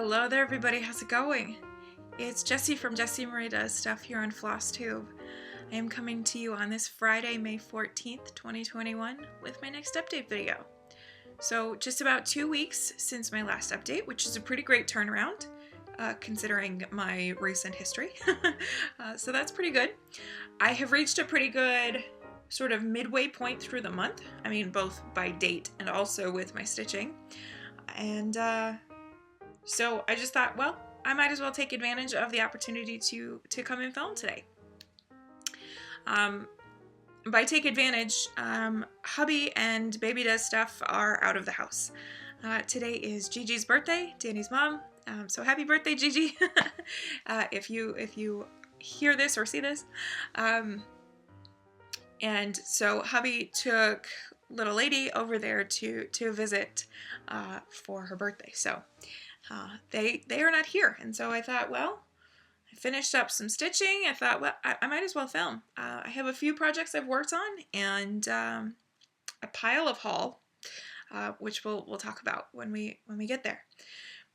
Hello there everybody, how's it going? It's Jessie from Jessie Marie Does Stuff here on FlossTube. I am coming to you on this Friday, May 14th, 2021 with my next update video. So just about 2 weeks since my last update, which is a pretty great turnaround considering my recent history. So that's pretty good. I have reached a pretty good sort of midway point through the month. I mean, both by date and also with my stitching. And so I just thought, well, I might as well take advantage of the opportunity to come and film today. By take advantage, hubby and baby does stuff are out of the house. Today is Gigi's birthday, Danny's mom. So happy birthday, Gigi! If you hear this or see this. And so hubby took little lady over there to visit for her birthday. So they are not here, and so I thought, well, I finished up some stitching. I thought, well, I might as well film. I have a few projects I've worked on and a pile of haul, which we'll talk about when we get there.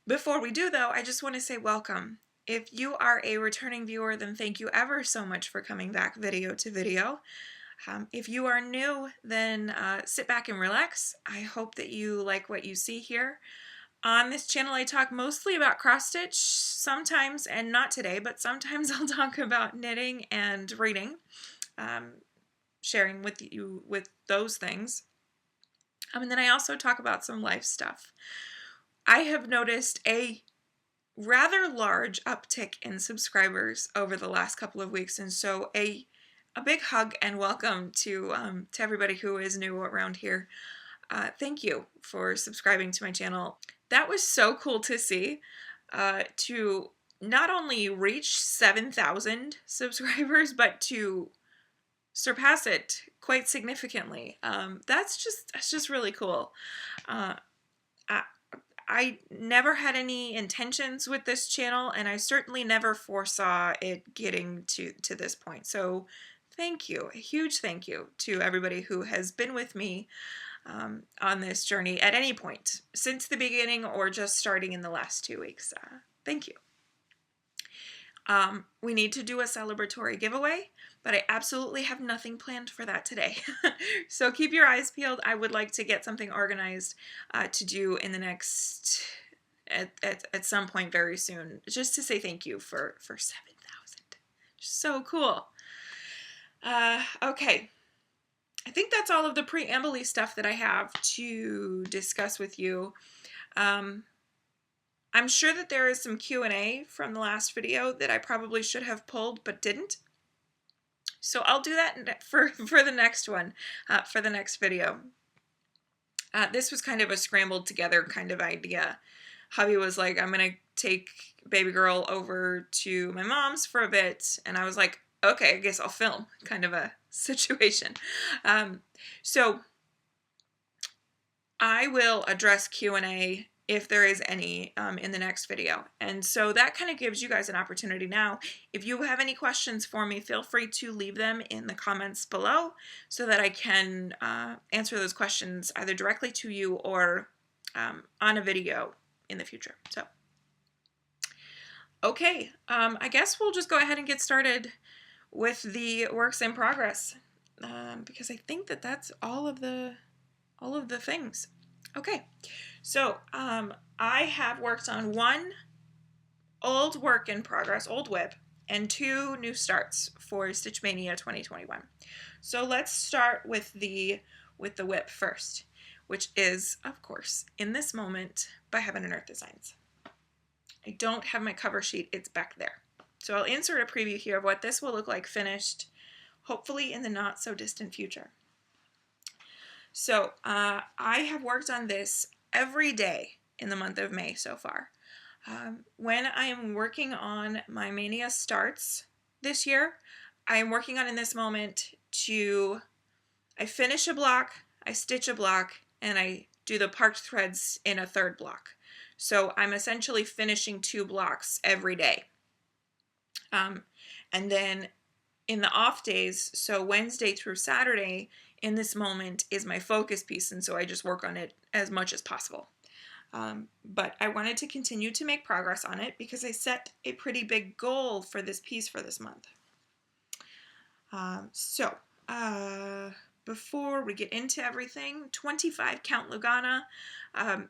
Before we do, though, I just want to say welcome. If you are a returning viewer, then thank you ever so much for coming back video to video. If you are new, then sit back and relax. I hope that you like what you see here. On this channel, I talk mostly about cross-stitch, sometimes, and not today, but sometimes I'll talk about knitting and reading, sharing with you with those things. And then I also talk about some life stuff. I have noticed a rather large uptick in subscribers over the last couple of weeks, and so a big hug and welcome to everybody who is new around here. Thank you for subscribing to my channel. That was so cool to see, to not only reach 7,000 subscribers, but to surpass it quite significantly. That's just really cool. I never had any intentions with this channel, and I certainly never foresaw it getting to this point. So thank you, a huge thank you to everybody who has been with me on this journey at any point since the beginning or just starting in the last 2 weeks. Thank you. We need to do a celebratory giveaway, but I absolutely have nothing planned for that today. So keep your eyes peeled. I would like to get something organized to do in the next, at some point very soon, just to say thank you for 7,000. So cool. Okay. I think that's all of the preamble-y stuff that I have to discuss with you. I'm sure that there is some Q&A from the last video that I probably should have pulled but didn't. So I'll do that for the next one, for the next video. This was kind of a scrambled together kind of idea. Hubby was like, I'm going to take baby girl over to my mom's for a bit. And I was like, okay, I guess I'll film, kind of a situation. So I will address Q&A if there is any in the next video. And so that kind of gives you guys an opportunity now. If you have any questions for me, feel free to leave them in the comments below so that I can answer those questions either directly to you or on a video in the future. So, okay, I guess we'll just go ahead and get started with the works in progress, because I think that that's all of the things. Okay, so I have worked on one old work in progress, old WIP, and 2 new starts for Stitch Mania 2021. So let's start with the WIP first, which is, of course, In This Moment by Heaven and Earth Designs. I don't have my cover sheet, it's back there. So I'll insert a preview here of what this will look like finished, hopefully in the not so distant future. So I have worked on this every day in the month of May so far. When I am working on my Mania starts this year, I am working on In This Moment I finish a block, I stitch a block, and I do the parked threads in a 3rd block. So I'm essentially finishing 2 blocks every day. And then in the off days, so Wednesday through Saturday, In This Moment is my focus piece, and so I just work on it as much as possible. But I wanted to continue to make progress on it because I set a pretty big goal for this piece for this month. Before we get into everything, 25 count Lugana.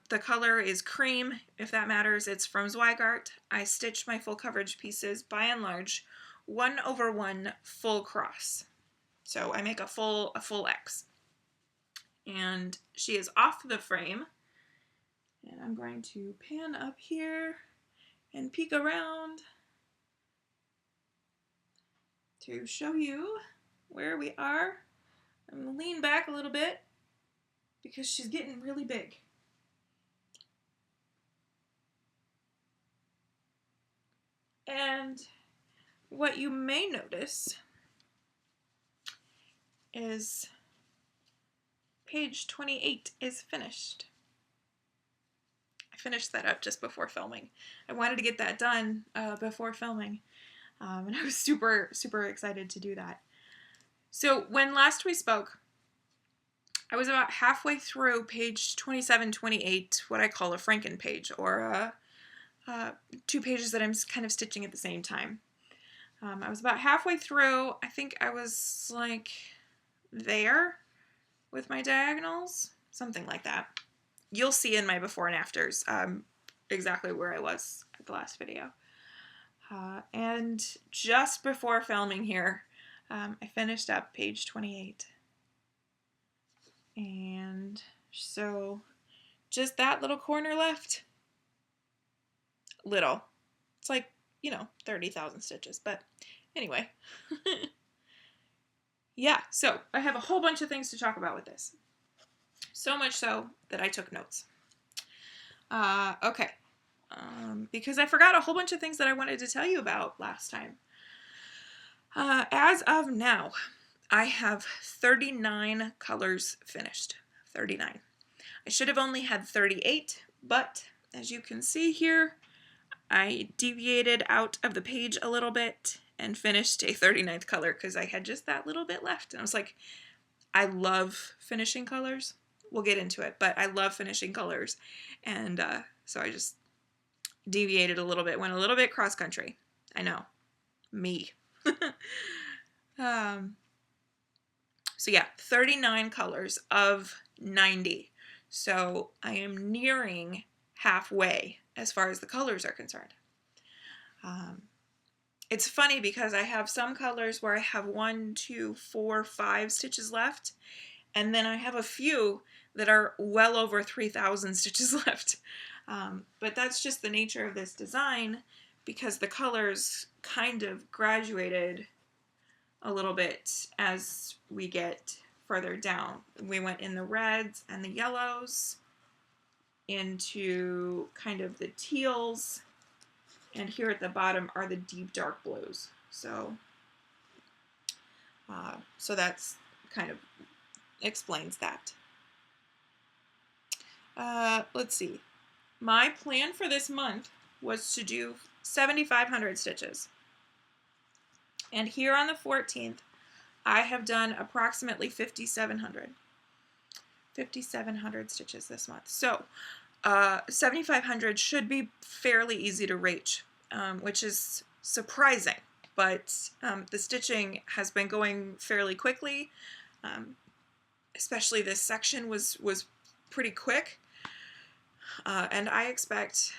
The color is cream, if that matters. It's from Zweigart. I stitched my full coverage pieces by and large 1/1 full cross. So I make a full X. And she is off the frame. And I'm going to pan up here and peek around to show you where we are. I'm going to lean back a little bit because she's getting really big. And what you may notice is page 28 is finished. I finished that up just before filming. I wanted to get that done before filming, and I was super, super excited to do that. So when last we spoke, I was about halfway through page 27, 28, what I call a Franken page, or 2 pages that I'm kind of stitching at the same time. I was about halfway through. I think I was like there with my diagonals, something like that. You'll see in my before and afters exactly where I was at the last video. And just before filming here, I finished up page 28. And so just that little corner left. Little. It's like, 30,000 stitches. But anyway. Yeah, so I have a whole bunch of things to talk about with this. So much so that I took notes. Okay. Because I forgot a whole bunch of things that I wanted to tell you about last time. As of now, I have 39 colors finished. 39. I should have only had 38, but as you can see here, I deviated out of the page a little bit and finished a 39th color because I had just that little bit left. And I was like, I love finishing colors. We'll get into it, but I love finishing colors. And so I just deviated a little bit, went a little bit cross country. I know. Me. So yeah, 39 colors of 90. So I am nearing halfway as far as the colors are concerned. It's funny because I have some colors where I have 1, 2, 4, 5 stitches left, and then I have a few that are well over 3,000 stitches left. But that's just the nature of this design because the colors kind of graduated a little bit as we get further down. We went in the reds and the yellows into kind of the teals, and here at the bottom are the deep dark blues. So that's kind of explains that. Let's see. My plan for this month was to do 7,500 stitches. And here on the 14th, I have done approximately 5,700. 5,700 stitches this month. So 7,500 should be fairly easy to reach, which is surprising. But the stitching has been going fairly quickly. Especially this section was pretty quick. And I expect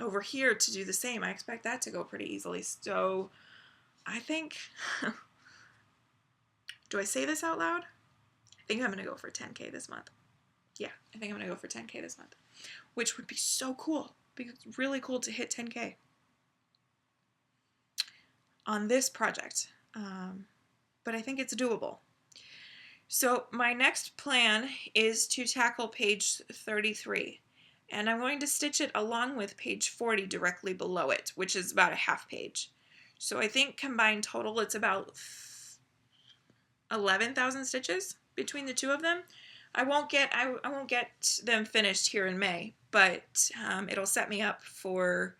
over here to do the same. I expect that to go pretty easily. So I think, do I say this out loud? I think I'm going to go for 10K this month. Yeah, I think I'm going to go for 10K this month, which would be so cool. Because it's really cool to hit 10K on this project. But I think it's doable. So my next plan is to tackle page 33. And I'm going to stitch it along with page 40 directly below it, which is about a half page. So I think combined total it's about 11,000 stitches between the two of them. I won't get them finished here in May, but it'll set me up for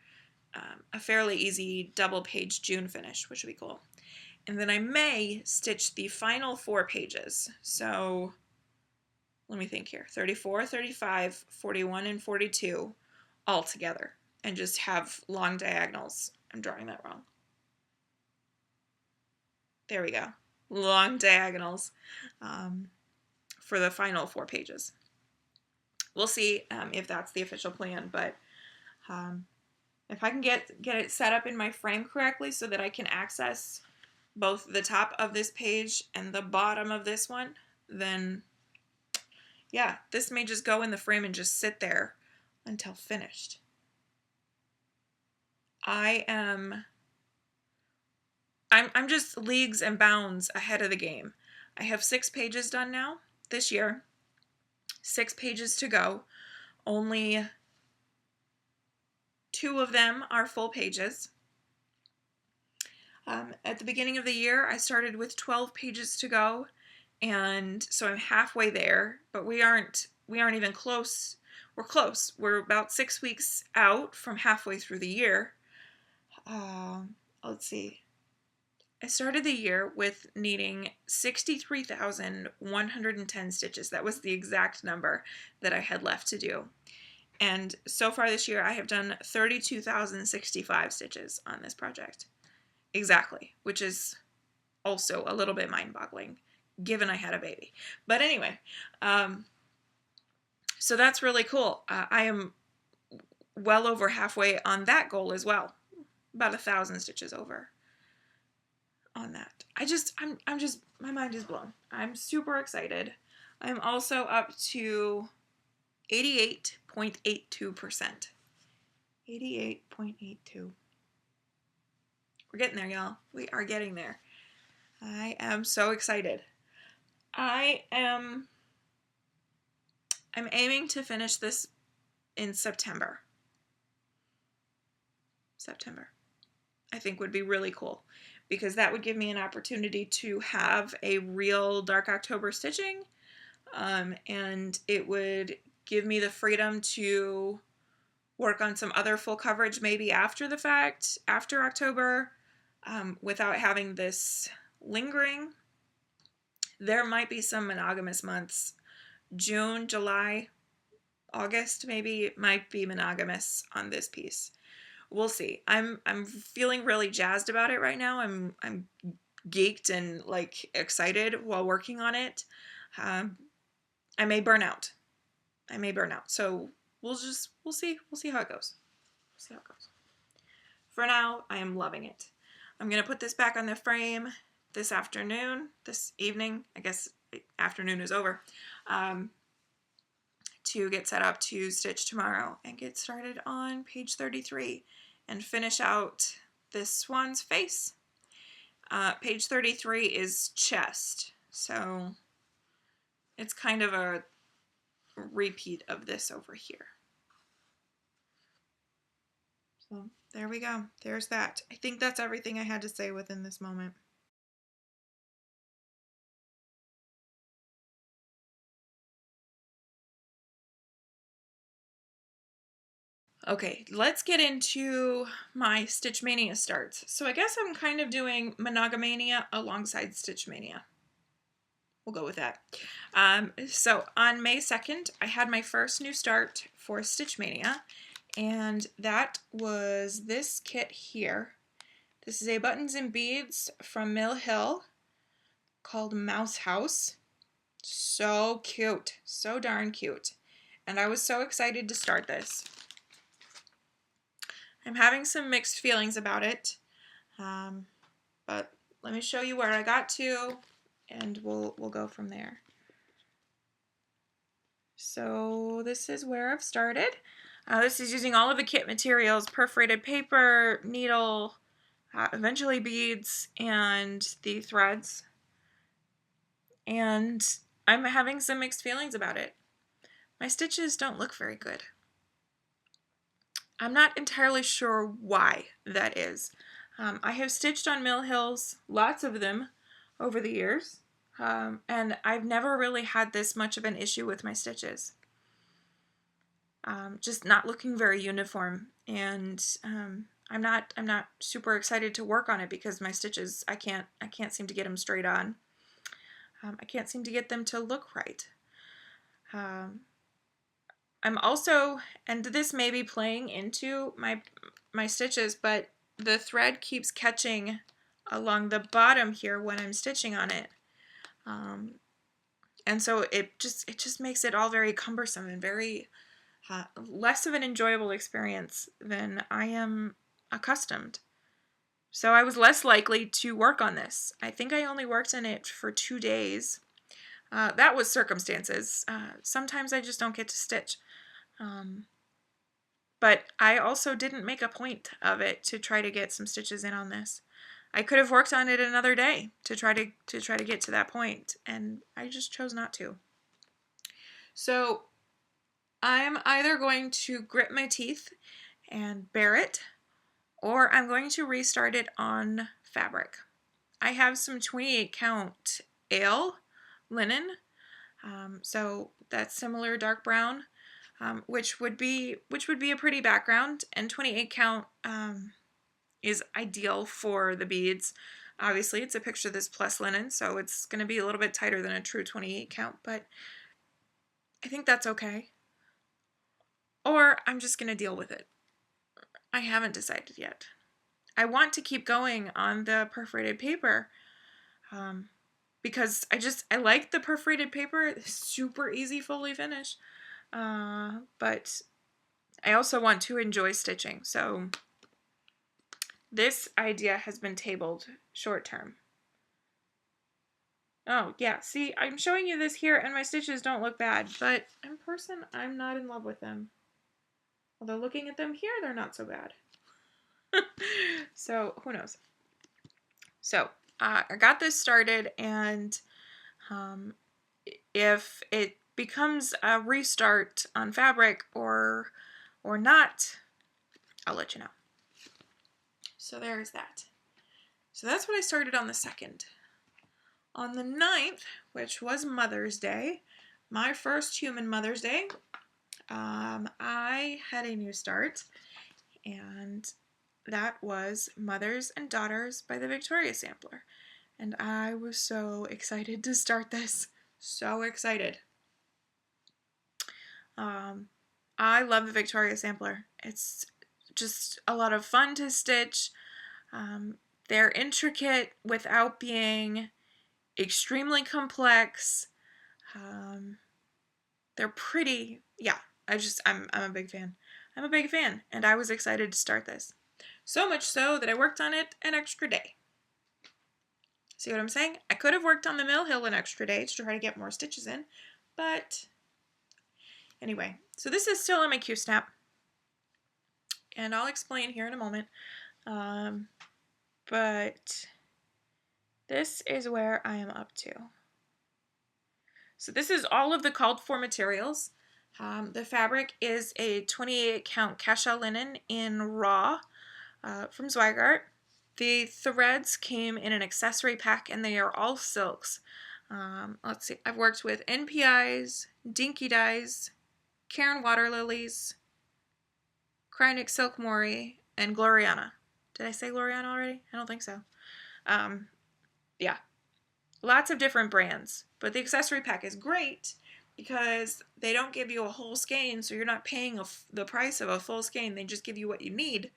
a fairly easy double page June finish, which would be cool. And then I may stitch the final 4 pages. So let me think here, 34, 35, 41, and 42 all together, and just have long diagonals. I'm drawing that wrong. There we go. Long diagonals for the final 4 pages. We'll see if that's the official plan, but if I can get it set up in my frame correctly so that I can access both the top of this page and the bottom of this one, then yeah, this may just go in the frame and just sit there until finished. I'm just leagues and bounds ahead of the game. I have 6 pages done now this year. 6 pages to go. Only 2 of them are full pages. At the beginning of the year, I started with 12 pages to go, and so I'm halfway there, but we aren't even close. We're close. We're about 6 weeks out from halfway through the year. Let's see. I started the year with needing 63,110 stitches. That was the exact number that I had left to do. And so far this year, I have done 32,065 stitches on this project. Exactly, which is also a little bit mind-boggling, given I had a baby. But anyway, so that's really cool. I am well over halfway on that goal as well. About 1,000 stitches over on that. I'm just, my mind is blown. I'm super excited. I'm also up to 88.82%. 88.82. We're getting there, y'all. We are getting there. I am so excited. I'm aiming to finish this in September. I think would be really cool, because that would give me an opportunity to have a real dark October stitching, and it would give me the freedom to work on some other full coverage maybe after the fact, after October, without having this lingering. There might be some monogamous months. June, July, August maybe might be monogamous on this piece. We'll see. I'm feeling really jazzed about it right now. I'm geeked and like excited while working on it. I may burn out. So we'll see. We'll see how it goes. For now, I am loving it. I'm gonna put this back on the frame this evening. I guess afternoon is over. To get set up to stitch tomorrow and get started on page 33 and finish out this swan's face. Page 33 is chest, so it's kind of a repeat of this over here. So there we go. There's that. I think that's everything I had to say within this moment. Okay, let's get into my Stitch Mania starts. So I guess I'm kind of doing Monogamania alongside Stitch Mania. We'll go with that. So on May 2nd, I had my first new start for Stitch Mania, and that was this kit here. This is a buttons and beads from Mill Hill called Mouse House. So cute, so darn cute. And I was so excited to start this. I'm having some mixed feelings about it, but let me show you where I got to, and we'll go from there. So this is where I've started. This is using all of the kit materials: perforated paper, needle, eventually beads, and the threads. And I'm having some mixed feelings about it. My stitches don't look very good. I'm not entirely sure why that is. I have stitched on Mill Hills, lots of them, over the years, and I've never really had this much of an issue with my stitches. Just not looking very uniform, and I'm not super excited to work on it because my stitches, I can't seem to get them straight on. I can't seem to get them to look right. I'm also, and this may be playing into my stitches, but the thread keeps catching along the bottom here when I'm stitching on it. And so it just makes it all very cumbersome and very less of an enjoyable experience than I am accustomed. So I was less likely to work on this. I think I only worked on it for 2 days. That was circumstances. Sometimes I just don't get to stitch. But I also didn't make a point of it to try to get some stitches in on this. I could have worked on it another day to try to get to that point, and I just chose not to. So I'm either going to grit my teeth and bear it, or I'm going to restart it on fabric. I have some 28 count ale linen, so that's similar dark brown, which would be a pretty background, and 28 count is ideal for the beads. Obviously, it's a picture of this plus linen, so it's going to be a little bit tighter than a true 28 count, but I think that's okay. Or I'm just going to deal with it. I haven't decided yet. I want to keep going on the perforated paper because I like the perforated paper. It's super easy fully finish. But I also want to enjoy stitching. So this idea has been tabled short term. Oh, yeah. See, I'm showing you this here and my stitches don't look bad, but in person, I'm not in love with them. Although looking at them here, they're not so bad. So, who knows? So, I got this started, and if it becomes a restart on fabric or not, I'll let you know. So there's that. So that's what I started on the 2nd. On the 9th, which was Mother's Day, my first human Mother's Day, I had a new start, and that was Mothers and Daughters by the Victoria Sampler. And I was so excited to start this. So excited. I love the Victoria Sampler. It's just a lot of fun to stitch. They're intricate without being extremely complex. They're pretty. Yeah, I'm a big fan. I'm a big fan, and I was excited to start this. So much so that I worked on it an extra day. See what I'm saying? I could have worked on the Mill Hill an extra day to try to get more stitches in, but anyway. So this is still in my Q-snap, and I'll explain here in a moment. But this is where I am up to. So this is all of the called for materials. The fabric is a 28 count cachet linen in raw from Zweigart. The threads came in an accessory pack, and they are all silks. Let's see, I've worked with NPIs, Dinky Dyes, Cairn Water Lilies, Krynic Silk Mori, and Gloriana. Did I say Gloriana already? I don't think so. Yeah, lots of different brands, but the accessory pack is great because they don't give you a whole skein, so you're not paying the price of a full skein. They just give you what you need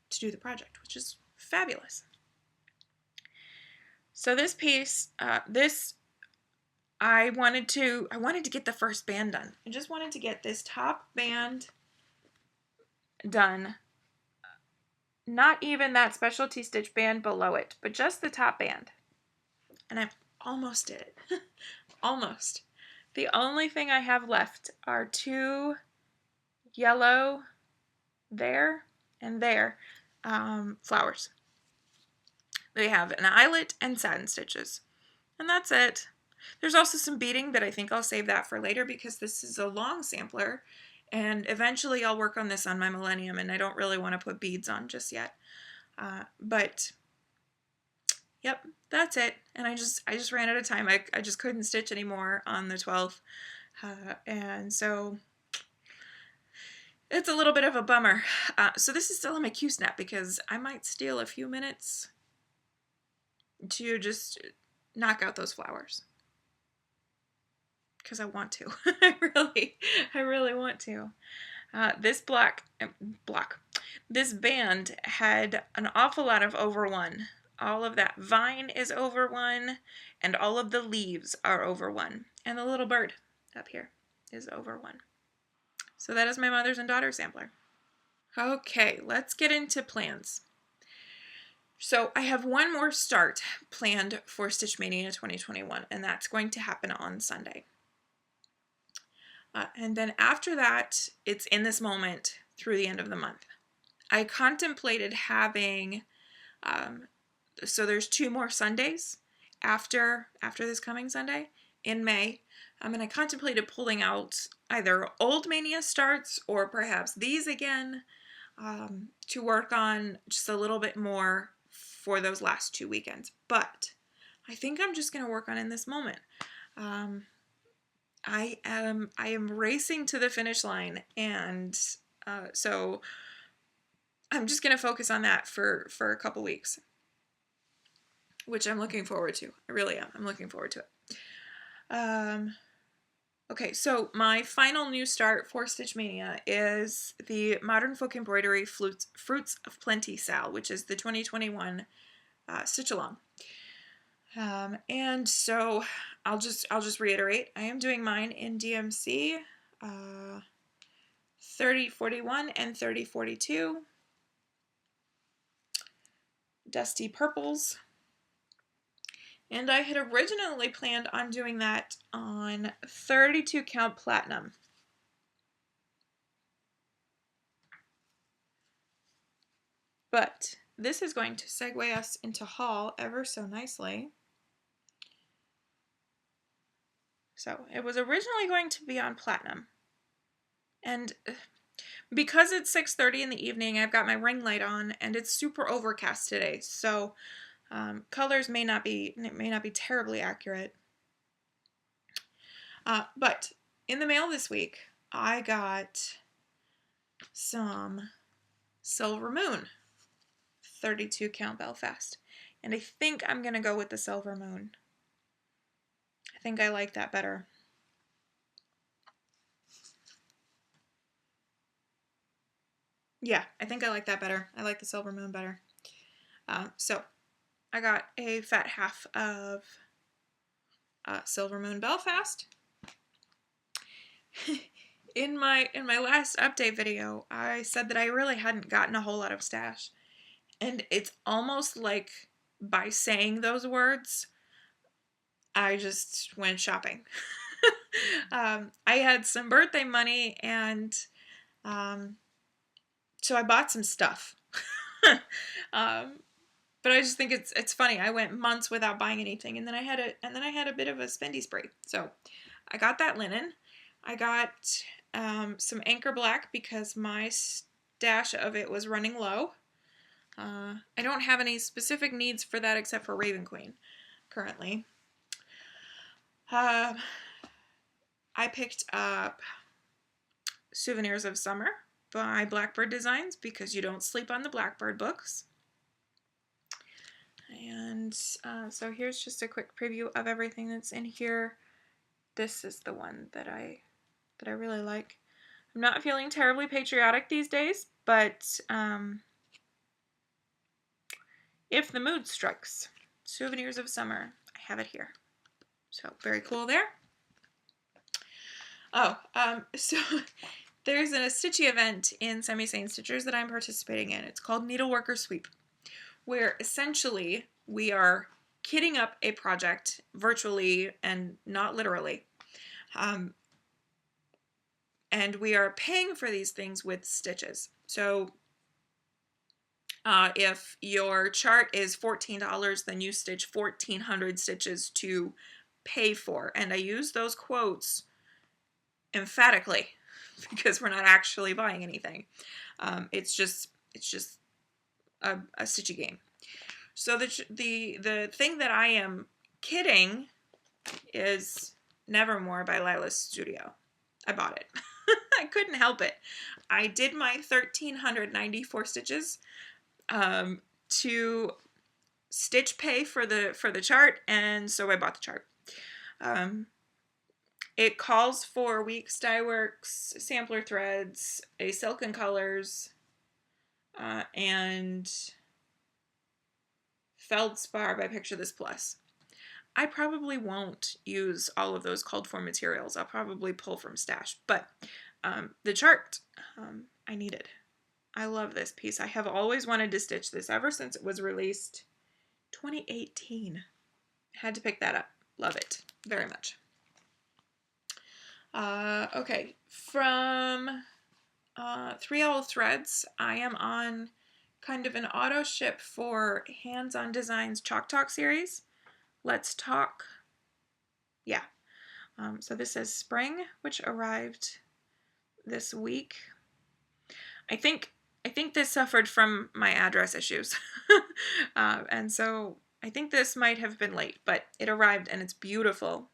to do the project, which is fabulous. So this piece, I wanted to get the first band done. I just wanted to get this top band done. Not even that specialty stitch band below it, but just the top band. And I almost did it. Almost. The only thing I have left are 2 yellow there and there flowers. They have an eyelet and satin stitches. And that's it. There's also some beading, but I think I'll save that for later because this is a long sampler. And eventually I'll work on this on my Millennium, and I don't really want to put beads on just yet. But yep, that's it. And I just ran out of time. I just couldn't stitch anymore on the 12th. And so it's a little bit of a bummer. So this is still on my Q-snap because I might steal a few minutes to just knock out those flowers. because I want to. I really want to. This this band had an awful lot of over one. All of that vine is over one, and all of the leaves are over one. And the little bird up here is over one. So that is my mothers and daughters sampler. Okay, let's get into plans. So I have one more start planned for Stitch Mania 2021, and that's going to happen on Sunday. And then after that, it's in this moment through the end of the month. I contemplated having, so there's 2 more Sundays after this coming Sunday in May. And I contemplated pulling out either old Mania starts or perhaps these again to work on just a little bit more for those last 2 weekends. But I think I'm just going to work on in this moment. I am racing to the finish line, and so I'm just going to focus on that for a couple weeks, which I'm looking forward to. I really am. I'm looking forward to it. Okay, so my final new start for Stitch Mania is the Modern Folk Embroidery Fruits of Plenty Sal, which is the 2021 Stitch Along. And so I'll just reiterate, I am doing mine in DMC 3041 and 3042, Dusty Purples. And I had originally planned on doing that on 32 count platinum. But this is going to segue us into haul ever so nicely. So it was originally going to be on platinum. And because it's 6:30 in the evening, I've got my ring light on and it's super overcast today. So colors may not be terribly accurate. But in the mail this week, I got some Silver Moon 32 count Belfast. And I think I'm going to go with the Silver Moon. I think I like that better. Yeah, I think I like that better. I like the Silver Moon better. So I got a fat half of Silver Moon Belfast. In my last update video, I said that I really hadn't gotten a whole lot of stash. And it's almost like by saying those words, I just went shopping. I had some birthday money, and so I bought some stuff. But I just think it's funny. I went months without buying anything, and then I had a bit of a spendy spree. So I got that linen. I got some Anchor Black because my stash of it was running low. I don't have any specific needs for that except for Raven Queen currently. I picked up Souvenirs of Summer by Blackbird Designs because you don't sleep on the Blackbird books. And so here's just a quick preview of everything that's in here. This is the one that I really like. I'm not feeling terribly patriotic these days, but if the mood strikes, Souvenirs of Summer, I have it here. So very cool there. Oh, so there's a Stitchy event in Semi-Sane Stitchers that I'm participating in. It's called Needleworker Sweep, where essentially we are kitting up a project virtually and not literally. And we are paying for these things with stitches. So if your chart is $14, then you stitch 1,400 stitches to pay for. And I use those quotes emphatically because we're not actually buying anything. It's just a stitchy game. So the thing that I am kitting is Nevermore by Lila's Studio. I bought it. I couldn't help it. I did my 1,394 stitches to stitch pay for the chart, and so I bought the chart. It calls for Weeks Dye Works, sampler threads, a Silken Colors, and Feldspar by Picture This Plus. I probably won't use all of those called for materials. I'll probably pull from stash, but the chart I needed. I love this piece. I have always wanted to stitch this ever since it was released 2018. Had to pick that up. Love it very much. Okay, from 3 Olive Threads, I am on kind of an auto ship for Hands on Designs Chalk Talk series. Let's talk. Yeah. So this is Spring, which arrived this week. I think this suffered from my address issues. And so I think this might have been late, but it arrived and it's beautiful.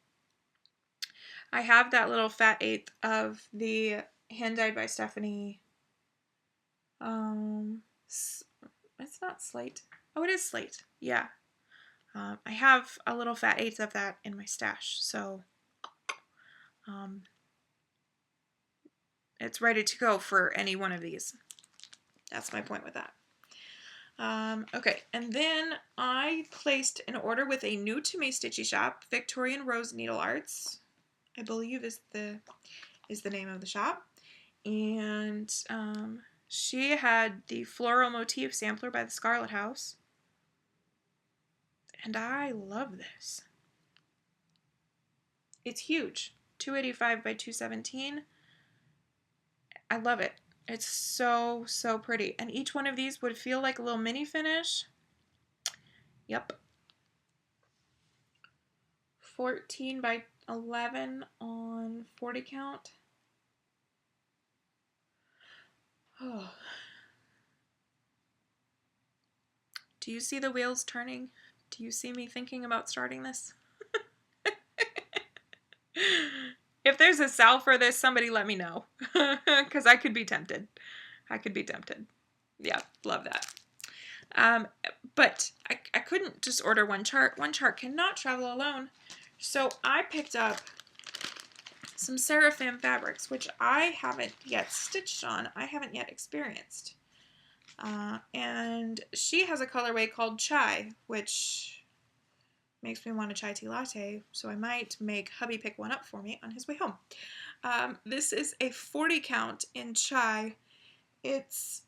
I have that little fat eighth of the Hand Dyed by Stephanie. It's not slate. Oh, it is slate. Yeah. I have a little fat eighth of that in my stash, so it's ready to go for any one of these. That's my point with that. Okay, and then I placed an order with a new to me stitchy shop, Victorian Rose Needle Arts, I believe is the name of the shop, and she had the floral motif sampler by the Scarlet House, and I love this. It's huge, 285 by 217. I love it. It's so, so pretty. And each one of these would feel like a little mini finish. Yep. 14 by 11 on 40 count. Oh. Do you see the wheels turning? Do you see me thinking about starting this? If there's a sale for this, somebody let me know. Because I could be tempted. Yeah, love that. But I couldn't just order one chart. One chart cannot travel alone. So I picked up some Seraphim fabrics, which I haven't yet stitched on. I haven't yet experienced. And she has a colorway called Chai, which makes me want a chai tea latte, so I might make hubby pick one up for me on his way home. This is a 40 count in Chai. It's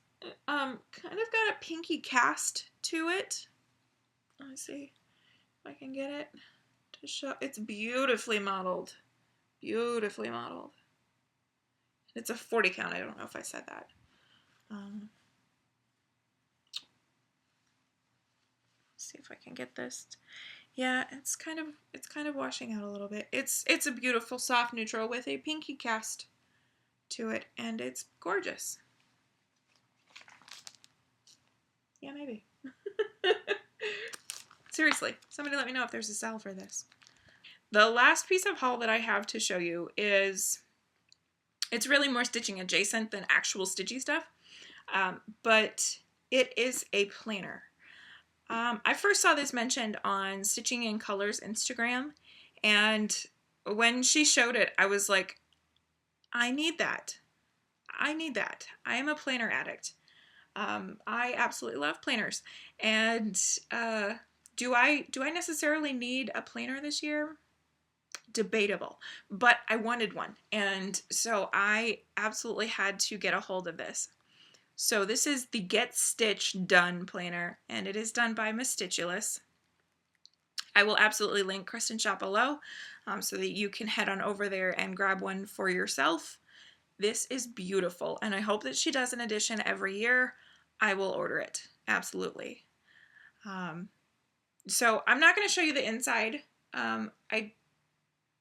kind of got a pinky cast to it. Let's see if I can get it to show. It's beautifully modeled. Beautifully modeled. It's a 40 count. I don't know if I said that. See if I can get this. Yeah, it's kind of washing out a little bit. It's a beautiful soft neutral with a pinky cast to it, and it's gorgeous. Yeah, maybe. Seriously, somebody let me know if there's a sale for this. The last piece of haul that I have to show you is, it's really more stitching adjacent than actual stitchy stuff, but it is a planner. I first saw this mentioned on Stitching in Colors Instagram, and when she showed it, I was like, I need that. I need that. I am a planner addict. I absolutely love planners. And do I necessarily need a planner this year? Debatable, but I wanted one, and so I absolutely had to get a hold of this. So this is the Get Stitch Done planner, and it is done by Miss Stitchulous. I will absolutely link Kristen's shop below so that you can head on over there and grab one for yourself. This is beautiful, and I hope that she does an edition every year. I will order it, absolutely. So I'm not going to show you the inside. I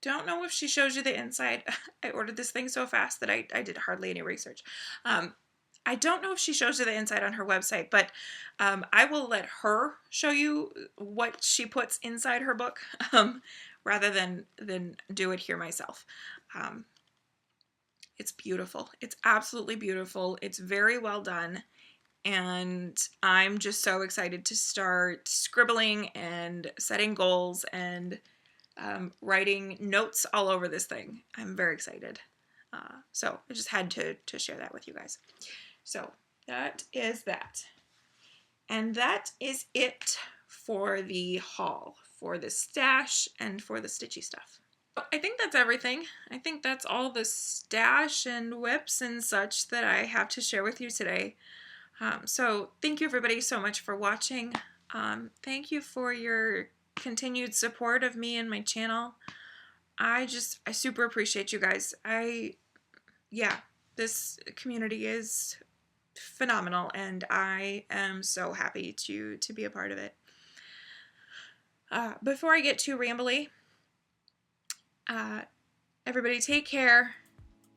don't know if she shows you the inside. I ordered this thing so fast that I did hardly any research. I don't know if she shows you the inside on her website, but I will let her show you what she puts inside her book rather than do it here myself. It's beautiful. It's absolutely beautiful. It's very well done. And I'm just so excited to start scribbling and setting goals and writing notes all over this thing. I'm very excited. So I just had to share that with you guys. So that is that. And that is it for the haul, for the stash and for the stitchy stuff. I think that's everything. I think that's all the stash and whips and such that I have to share with you today. So thank you everybody so much for watching. Thank you for your continued support of me and my channel. I super appreciate you guys. Yeah, this community is phenomenal and I am so happy to be a part of it. Before I get too rambly, everybody take care.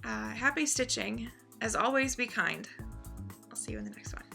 Happy stitching. As always, be kind. I'll see you in the next one.